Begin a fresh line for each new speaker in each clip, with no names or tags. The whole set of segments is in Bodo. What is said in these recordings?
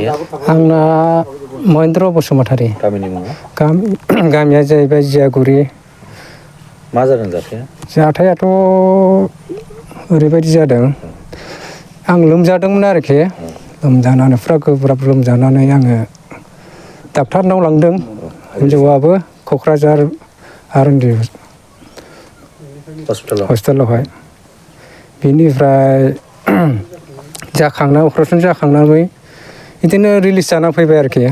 नोंथांनिया
आंना महेन्द्र बसुमतारी
गामिनि मुङा
गामिया जाहैबाय जियागुरि
मा जादों जाथाया
जाथायाथ' ओरैबायदि जादों आं लोमजादोंमोन आरोखि लोमजानानै फुरा गोब्राब लोमजानानै आङो डाक्टारनाव लांदों हिन्जावाबो क'क्राझार आरएनडि हस्पिटालावहाय बेनिफ्राय अपारेसन जाखांनानै बिदिनो रिलिज जाना फैबाय आरोखि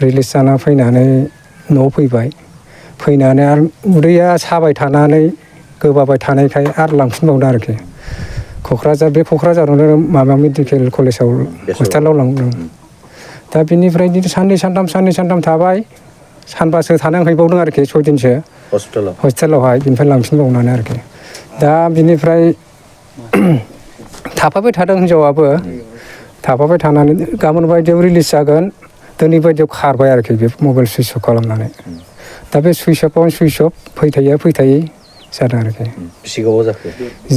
रिलिज जाना फैनानै न'आव फैनानै आरो उदैया साबाय थानानै गोबाबाय थानायखाय आरो लांफिनबावदों आरोखि क'क्राझारावनो माबा मेडिकेल कलेजाव हस्पिटालाव लांदों दा बिनिफ्राय बिदिनो साननै सानथाम थाबाय सानबासो थानानै हैबावदों आरोखि 6 दिनसो हस्पिटालावहाय बिनिफ्राय लांफिनबावनानै आरोखि दा बिनिफ्राय थाफाबाय थादों हिन्जावाबो थाफाबाय थानानै गाबोन बायदियाव रिलिज जागोन दिनै बायदियाव खारबाय आरोखि बे मबाइल सुइस अफ खालामनानै दा बे सुइस अफ फैथायै जादों आरोखि
बेसे गोबाव जाखो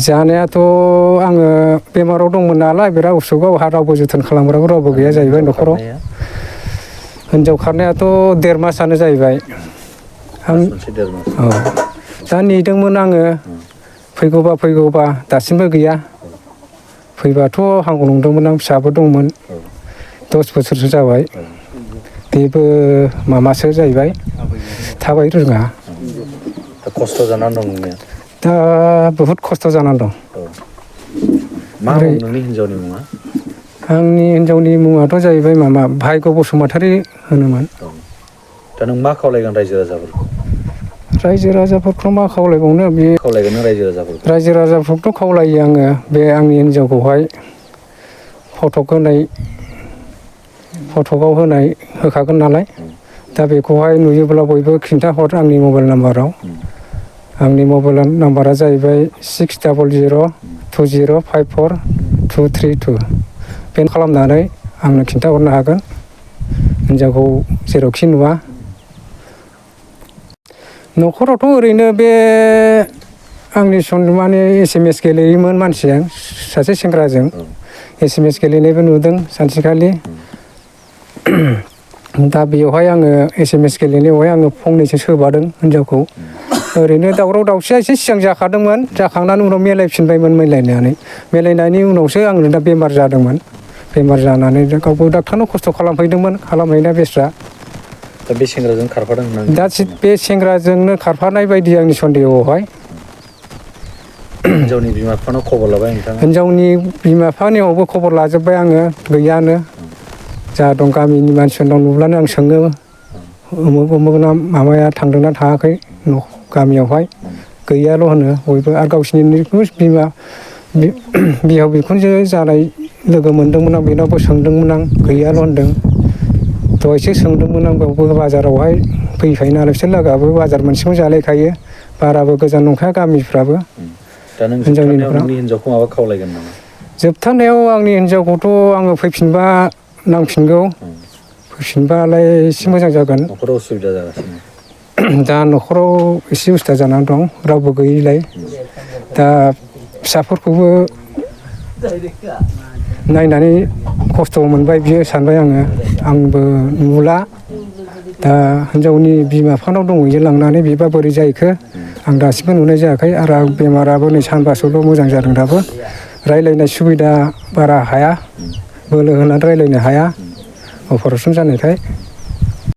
जानायाथ' आङो बेमाराव दंमोन नालाय बिराद उसुगाव रावबो जोथोन खालामग्राबो रावबो गैया जाहैबाय न'खराव हिन्जाव खारनायाथ' 1.5 मासानो जाहैबाय आं औ दा नेदोंमोन आङो फैगौबा दासिमबो गैया फैबाथ' हामगौ नंदोंमोन आं फिसाबो दंमोन 10 बोसोरसो जाबाय बेबो मामासो जाहैबाय थाबाय रोङा
खस्थ' जानानै दं नोंनिया
दा बहुद खस्थ' जानानै दं
मा मुं नोंनि हिन्जावनि मुङा
आंनि हिन्जावनि मुङाथ' जाहैबाय भाग्य बसुमतारी होनोमोन
दा नों मा खावलायगोन रायजो
राजाफोरखौ मा खावलायबावनो बे
खावलायगोन
रायजो राजाफोरखौथ' खावलायो आङो बे आंनि हिन्जावखौहाय फटकआव होखागोन नालाय दा बेखौहाय नुयोब्ला बयबो खिन्थाहर आंनि मबाइल नाम्बाराव आंनि मबाइल नाम्बारा जाहैबाय 6002054232 पेन खालामनानै आंनो खिन्थाहरनो हागोन हिन्जावखौ जेरावखि नुवा न'खरावथ' ओरैनो बे आंनि माने SMS गेलेयोमोन मानसिया सासे सेंग्राजों SMS गेलेनायबो नुदों सानसेखालि दा बेवहाय आङो SMS गेलेनायावहाय आङो फंनैसो सोबादों हिन्जावखौ ओरैनो दावराव दावसिया एसे सिगां जाखांनानै उनाव मिलायफिनबायमोन मिलायनायनि उनावसो आङो दा बेमार जादोंमोन बेमार जानानै गावबो डाक्टारनाव खस्थ' खालामहैनाया बेस्रा
दा बे सेंग्राजों खारफादों होननानै
दा बे सेंग्राजोंनो खारफानाय बायदि आंनि सन्देहआवहाय
हिन्जावनि बिमा बिफानाव खबर लाबाय नोंथाङा
हिन्जावनि बिमा बिफानियावबो खबर लाजोब्बाय आङो गैयानो जा दं गामिनि मानसिफोरनाव नुब्लानो आं सोङो उमुक ना माबाया थांदोंना थाङाखै गामियावहाय गैयाल' होनो बयबो आरो गावसिनि बिहाव बिखुनजो जानाय लोगो मोन्दोंमोन आं बेनावबो सोंदोंमोन आं गैयाल' होनदों दहायसो सोंदोंमोन आं बेयावबो बाजारावहाय फैखायो नालाय बिसोर लोगोआबो बाजार मोनसेखौनो जालायखायो बाराबो गोजान नंखाया गामिफ्राबो
दा नों नोंनि हिन्जावखौ माबा खावलायगोन नामा
जोबथारनायाव आंनि हिन्जावखौथ' आङो फैफिनबा नांफिनगौ फैफिनबालाय एसे मोजां जागोन
न'खराव उसुबिदा जागासिनो
दा न'खराव एसे उसुबिदा जानानै दं रावबो गैयिलाय दा फिसाफोरखौबो नायनानै खस्थ' मोनबाय बियो सानबाय आंबो नुला दा हिन्जावनि बिमा बिफानाव दंहैयो लांनानै बेबा बोरै जाहैखो आं दासिमबो नुनाय जायाखै आरो बेमाराबो नै सानबासोल' मोजां जादों दाबो रायज्लायनाय सुबिदा बारा हाया बोलो होनानै रायज्लायनो हाया अपारेसन जानायखाय